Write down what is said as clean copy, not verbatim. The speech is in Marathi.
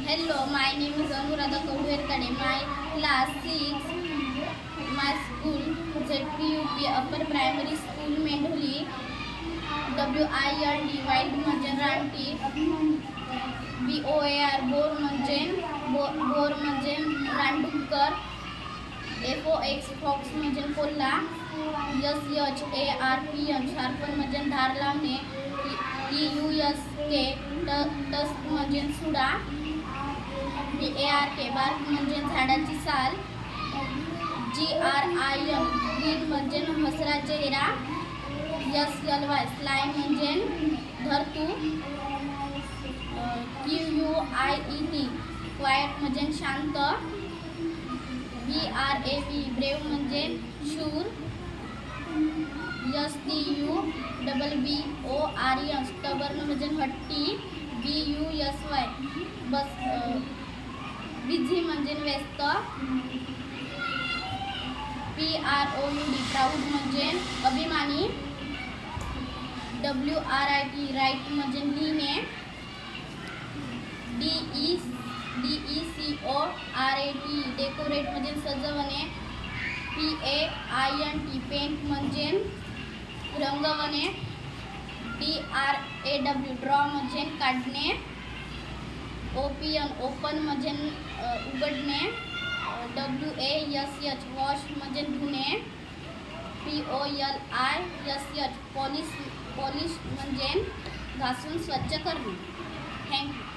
Hello, my name is Anuradha Kaudherkade. My class 6, my school, ZPUP Upper Primary School, Mendhuli, WILD, Wild म्हणजे रानटी, BOAR, बोर म्हणजे रानडुक्कर, FOX, फॉक्स म्हणजे कोल्हा, SHARPN, शार्पन म्हणजे धार लावणे, TUSK, टस्क म्हणजे सुडा, BARK, बार्क म्हणजे झाडाची साल, GRIN, ग्रीन म्हणजे म्हसरा चेहरा, SLY, स्लाय म्हणजे धरतू, QUIET, क्वायट म्हणजे शांत, BRAV, ब्रेव म्हणजे शूर, STUBBORN, स्टबर्न म्हणजे हट्टी, BUSY, बिझी म्हणजे व्यस्त, PROUD, प्राऊड म्हणजे अभिमानी, WRIT, राईट म्हणजे लिहिणे, DECORAT, डेकोरेट म्हणजे सजवणे, PAINT, पेंट म्हणजे रंगवणे, DRAW, ड्रॉ म्हणजे काढणे, OPN, ओपन म्हणजे उघडणे, WASH, वॉश म्हणजे धुणे, POLISH, पॉलिश म्हणजे घासून स्वच्छ करणे. थँक्यू.